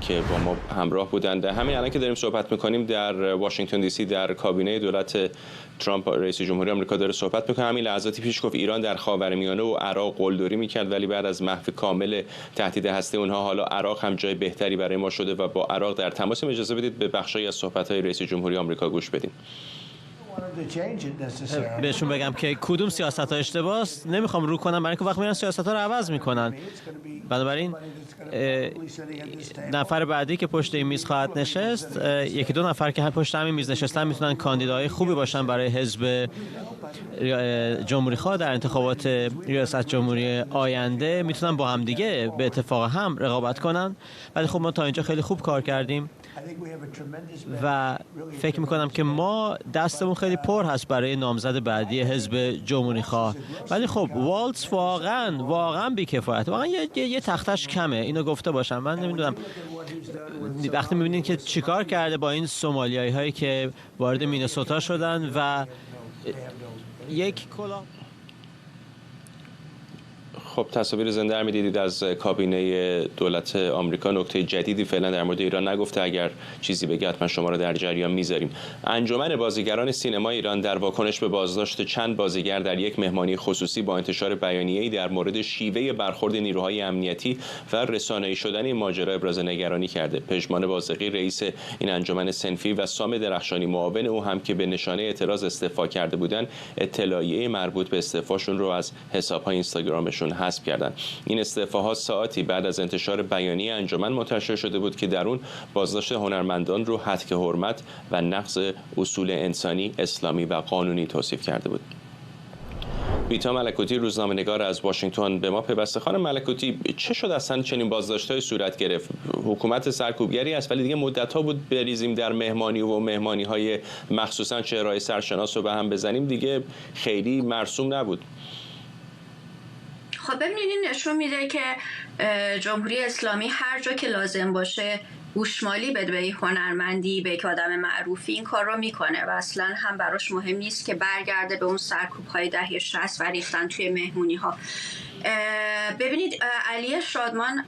که با ما همراه بودند. همین الان که داریم صحبت میکنیم در واشنگتن دی سی در کابینه دولت ترامپ رئیس جمهوری آمریکا داره صحبت میکنه. همین لحظاتی پیش گفت ایران در خاورمیانه و عراق قلدری میکرد، ولی بعد از محو کامل تهدید هسته اونها حالا عراق هم جای بهتری برای ما شده و با عراق در تماسیم. اجازه بدید به بخشی از صحبت‌های رئیس جمهوری آمریکا گوش بدیم. بهشون بگم که کدوم سیاست‌ها اشتباهه، نمیخوام رو کنم برای اینکه وقت میرن سیاست‌ها رو عوض میکنن. بنابراین نفر بعدی که پشت این میز خواهد نشست، یکی دو نفر که پشت همین میز نشستن میتونن کاندیدای خوبی باشن برای حزب جمهوری خواه در انتخابات ریاست جمهوری آینده، میتونن با هم دیگه به اتفاق هم رقابت کنن. ولی خب ما تا اینجا خیلی خوب کار کردیم و فکر میکنم که ما دستمون خیلی پر هست برای نامزد بعدی حزب جمهوری خواه. ولی خب والتز واقعا بی‌کفایت، واقعا یه تختش کمه، اینو گفته باشم. من نمیدونم وقتی میبینید که چیکار کرده با این سومالیایی هایی که وارد مینسوتا شدن و یک کلاه. خب تصاویر زنده رو می‌دیدید از کابینه دولت آمریکا. نکته جدیدی فعلا در مورد ایران نگفته، اگر چیزی بگه حتما شما رو در جریان میذاریم. انجمن بازیگران سینما ایران در واکنش به بازداشت چند بازیگر در یک مهمانی خصوصی با انتشار بیانیه‌ای در مورد شیوه برخورد نیروهای امنیتی و رسانه‌ای شدن این ماجرا ابراز نگرانی کرده. پژمان بازرگی رئیس این انجمن صنفی و سام درخشانی معاون او هم که به نشانه اعتراض استعفا کرده بودند، اطلاعیه مربوط به استعفاشون رو از حساب‌های اینستاگرامشون حذف کردند. این استعفاها ساعتی بعد از انتشار بیانیه انجمن منتشر شده بود که در اون بازداشت هنرمندان رو هتک حرمت و نقض اصول انسانی، اسلامی و قانونی توصیف کرده بود. بیتا ملکوتی روزنامه‌نگار از واشنگتن به ما پیوسته. خانم ملکوتی، چه شد اصلا چنین بازداشت‌های صورت گرفت؟ حکومت سرکوبگری است ولی دیگه مدت‌ها بود بریزیم در مهمانی و مهمانی‌های مخصوصا چهره‌های سرشناس رو به هم بزنیم، دیگه خیلی مرسوم نبود. خب ببینید این نشون میده که جمهوری اسلامی هر جا که لازم باشه گوشمالی بده به هنرمندی، به یک آدم معروفی، این کار رو میکنه و اصلا هم براش مهم نیست که برگرده به اون سرکوب‌های دهه 60 و ریختن توی مهمونی‌ها. ببینید علی شادمان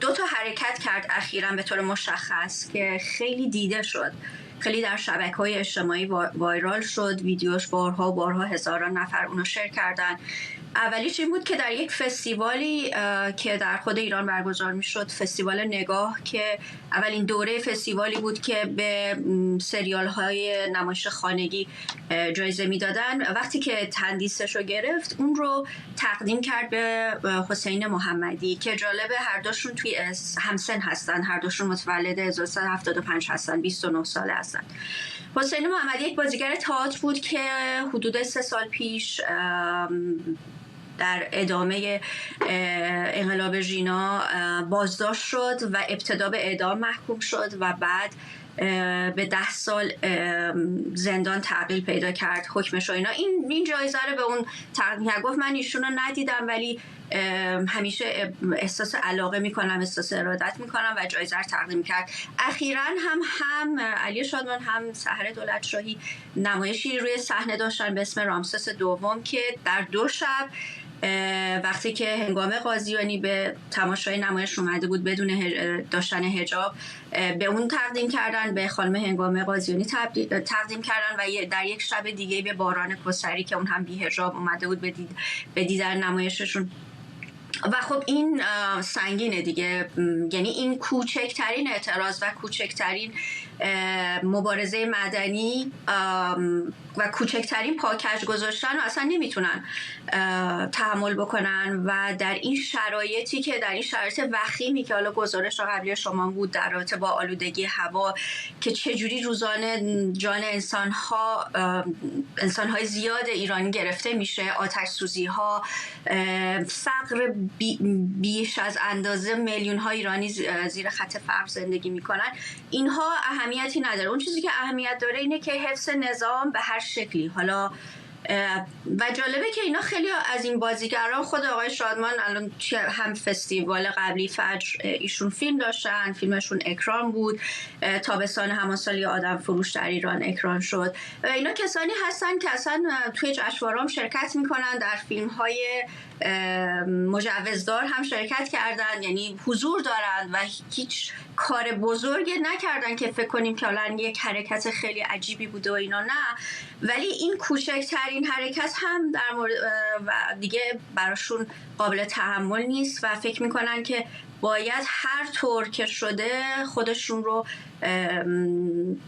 دو تا حرکت کرد اخیراً به طور مشخص که خیلی دیده شد، خیلی در شبکه‌های اجتماعی وایرال شد، ویدیوش بارها هزاران نفر اونو شیر کردن. اولیش این بود که در یک فستیوالی که در خود ایران برگزار میشد، فستیوال نگاه، که اولین دوره فستیوالی بود که به سریال‌های نمایش خانگی جایزه میدادن، وقتی که تندیسش رو گرفت اون رو تقدیم کرد به حسین محمدی که جالبه هر دوشون توی همسن هستن، هر دوشون متولد 1375 هستن، 29 ساله هستن. حسین محمدی یک بازیگر تئاتر بود که حدود 3 سال پیش در ادامه انقلاب ژینا بازداشت شد و ابتدا به اعدام محکوم شد و بعد به 10 سال زندان تعقیل پیدا کرد حکمش و اینا. این جایزه رو به اون تقدیم کرد. گفت من ایشون رو ندیدم ولی همیشه احساس علاقه میکنم، احساس ارادت میکنم و جایزه رو تقدیم کرد. اخیراً هم علی شادمان هم سحر دولتشاهی نمایشی روی صحنه داشتن به اسم رامسس دوم که در 2 شب وقتی که هنگام قاضیانی به تماشای نمایش اومده بود بدون داشتن حجاب، به اون تقدیم کردن، به خانم هنگام قاضیانی تقدیم کردن و در یک شب دیگه به باران کسری که اون هم بی حجاب اومده بود به دیدن نمایششون. و خب این سنگینه دیگه، یعنی این کوچکترین اعتراض و کوچکترین مبارزه مدنی و کوچکترین پاکج گذاشتن رو اصلا نمیتونن تحمل بکنن و در این شرایطی که در این شرایط وخیمی که حالا گزارش قبلی شما بود در رابطه با آلودگی هوا که چجوری روزانه جان انسان‌های زیاد ایرانی گرفته میشه، آتش سوزی ها، فقر بیش از اندازه میلیون ها ایرانی زیر خط فقر زندگی میکنن، اینها اهمیتی نداره. اون چیزی که اهمیت داره اینه که حفظ نظام به هر شکلی، حالا و جالبه که اینا خیلی از این بازیگران، خود آقای شادمان الان هم فستیوال قبلی فجر ایشون فیلم داشتن، فیلمشون اکران بود، تابستان همان سال آدم فروش در ایران اکران شد. اینا کسانی هستن که اصلا توی جشنواره هم شرکت میکنن، در فیلم‌های مجوزدار هم شرکت کردن، یعنی حضور دارن و هیچ کار بزرگی نکردن که فکر کنیم که الان یک حرکت خیلی عجیبی بوده و اینا، نه. ولی این کوچکترین حرکت هم در مورد و دیگه براشون قابل تحمل نیست و فکر میکنن که باید هر طور که شده خودشون رو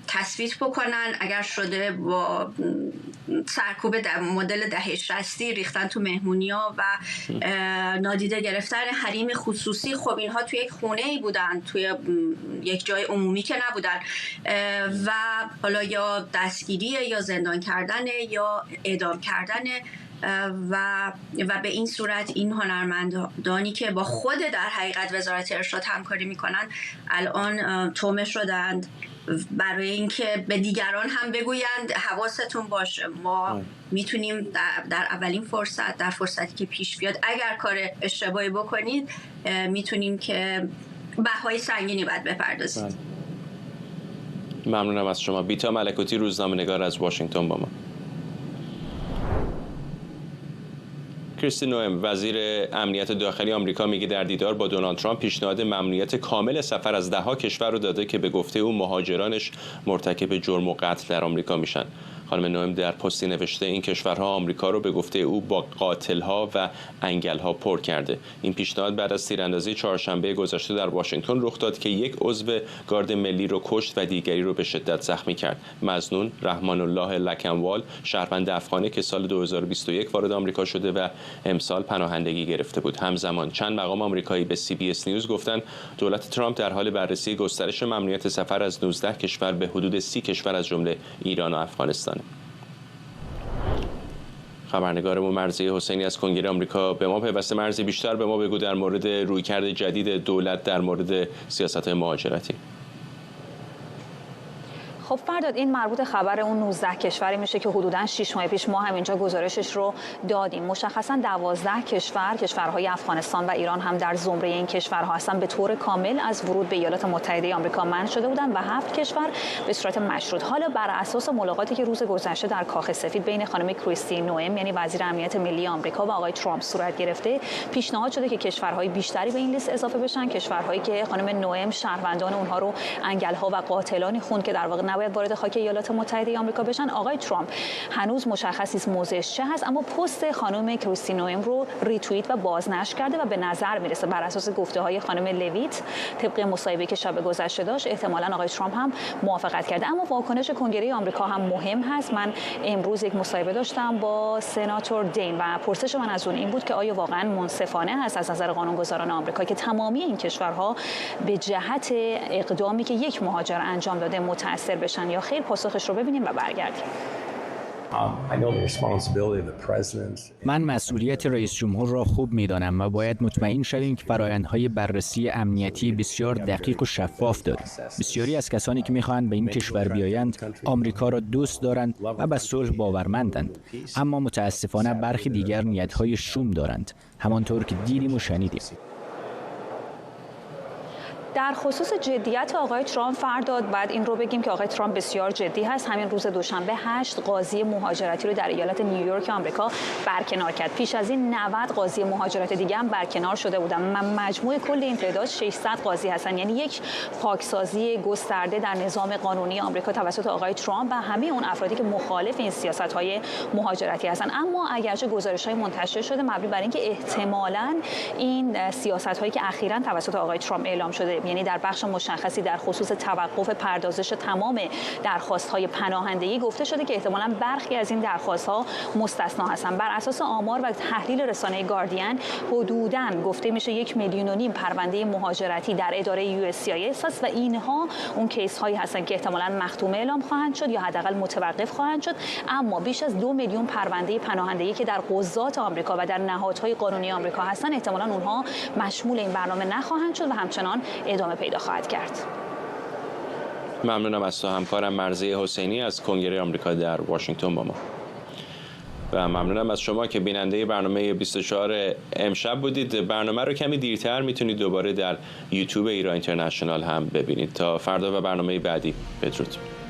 تثبیت بکنن. اگر شده با سرکوب مدل دهه 60 ریختن تو مهمونی‌ها و نادیده گرفتن حریم خصوصی، خب اینها توی یک خونه‌ای بودن، توی یک جای عمومی که نبودن و حالا یا دستگیری یا زندان کردن یا اعدام کردن و به این صورت این هنرمندانی که با خود در حقیقت وزارت ارشاد همکاری میکنن الان تومه شدند برای اینکه به دیگران هم بگویند حواستون باشه، ما میتونیم در اولین فرصت، در فرصتی که پیش بیاد، اگر کار اشتباهی بکنید میتونیم که بهای سنگینی باید بپردازید. ممنونم از شما. بیتا ملکوتی، روزنامه‌نگار از واشنگتن با ما. کریستی نوئم، وزیر امنیت داخلی آمریکا، میگه در دیدار با دونالد ترامپ پیشنهاد ممنوعیت کامل سفر از ده‌ها کشور رو داده که به گفته او مهاجرانش مرتکب جرم و قتل در آمریکا میشن. خانم نوئم در پستی نوشته این کشورها آمریکا رو به گفته او با قاتل‌ها و انگل‌ها پر کرده. این پیشنهاد بعد از تیراندازی چهارشنبه گذشته در واشنگتن رخ داد که یک عضو گارد ملی رو کشت و دیگری رو به شدت زخمی کرد. مظنون رحمان الله لکنوال، شهروند افغانی که سال 2021 وارد آمریکا شده و امسال پناهندگی گرفته بود. همزمان چند مقام آمریکایی به CBS نیوز گفتند دولت ترامپ در حال بررسی گسترش ممنوعیت سفر از 19 کشور به حدود 30 کشور از جمله ایران و افغانستان. خبرنگارمون مرضیه حسینی از کنگره آمریکا به ما پیوسته. مرضی بیشتر به ما بگو در مورد رویکرد جدید دولت در مورد سیاست مهاجرتی. خب فرداد، این مربوط خبر اون 19 کشوری میشه که حدوداً 6 ماه پیش ما همینجا گزارشش رو دادیم. مشخصاً 12 کشورهای افغانستان و ایران هم در زمره این کشورها هستن به طور کامل از ورود به ایالات متحده آمریکا منع شده بودن و 7 کشور به صورت مشروط. حالا بر اساس ملاقاتی که روز گذشته در کاخ سفید بین خانم کریستی نوئم، یعنی وزیر امنیت ملی آمریکا، و آقای ترامپ صورت گرفته، پیشنهاد شده که کشورهای بیشتری به این لیست اضافه بشن، کشورهایی که خانم نوئم شهروندان اونها رو انگل‌ها و قاتلانی خوند که در واقع باید وارد خاک ایالات متحده آمریکا بشن. آقای ترامپ هنوز مشخص نیست موضعش چه هست، اما پست خانم کریستی نوئم رو ریتوییت و بازنشر کرده و به نظر میرسه بر اساس گفته‌های خانم لویت طبق مصاحبه‌ای که شب گذشته داشت احتمالاً آقای ترامپ هم موافقت کرده. اما واکنش کنگره آمریکا هم مهم هست. من امروز یک مصاحبه داشتم با سناتور دین و پرسش من از اون این بود که آیا واقعاً منصفانه هست از نظر قانونگذاران آمریکا که تمامی این کشورها به جهت اقدامی که یک مهاجر انجام داده متأثر بشن یا خیر. پاسخش رو ببینیم و برگردیم. من مسئولیت رئیس جمهور را خوب می‌دانم و باید مطمئن شویم که فرآیندهای بررسی امنیتی بسیار دقیق و شفاف داریم. بسیاری از کسانی که می‌خواهند به این کشور بیایند آمریکا را دوست دارند و به صلح باورمندند، اما متأسفانه برخی دیگر نیت‌های شوم دارند، همانطور که دیدیم و شنیدیم. در خصوص جدیت آقای ترامپ فرداد بعد این رو بگیم که آقای ترامپ بسیار جدی هست. همین روز دوشنبه 8 قاضی مهاجرتی رو در ایالت نیویورک آمریکا برکنار کرد. پیش از این 90 قاضی مهاجرت دیگه هم برکنار شده بودن. مجموع کل این تعداد 600 قاضی هستن، یعنی یک پاکسازی گسترده در نظام قانونی آمریکا توسط آقای ترامپ و همه اون افرادی که مخالف این سیاست‌های مهاجرتی هستن. اما اگرچه گزارش‌های منتشر شده مبنی بر اینکه احتمالاً این سیاست‌هایی که اخیراً توسط آقای ترامپ اعلام شده، یعنی در بخش مشخصی در خصوص توقف پردازش تمام درخواست‌های پناهندگی، گفته شده که احتمالاً برخی از این درخواست‌ها مستثنا هستند. بر اساس آمار و تحلیل رسانه گاردین حدوداً گفته میشه 1.5 میلیون پرونده مهاجرتی در اداره USCIS هست و اینها اون کیس‌هایی هستند که احتمالاً مختوم اعلام خواهند شد یا حداقل متوقف خواهند شد. اما بیش از 2 میلیون پرونده پناهندگی که در قضات آمریکا و در نهادهای قانونی آمریکا هستند احتمالاً اونها مشمول این برنامه نخواهند شد و همچنان ادامه پیدا خواهد کرد. ممنونم از تو همکارم مرضیه حسینی از کنگره آمریکا در واشنگتن با ما. و ممنونم از شما که بیننده برنامه 24 امشب بودید. برنامه رو کمی دیرتر میتونید دوباره در یوتیوب ایران اینترنشنال هم ببینید. تا فردا و برنامه بعدی، بدرود.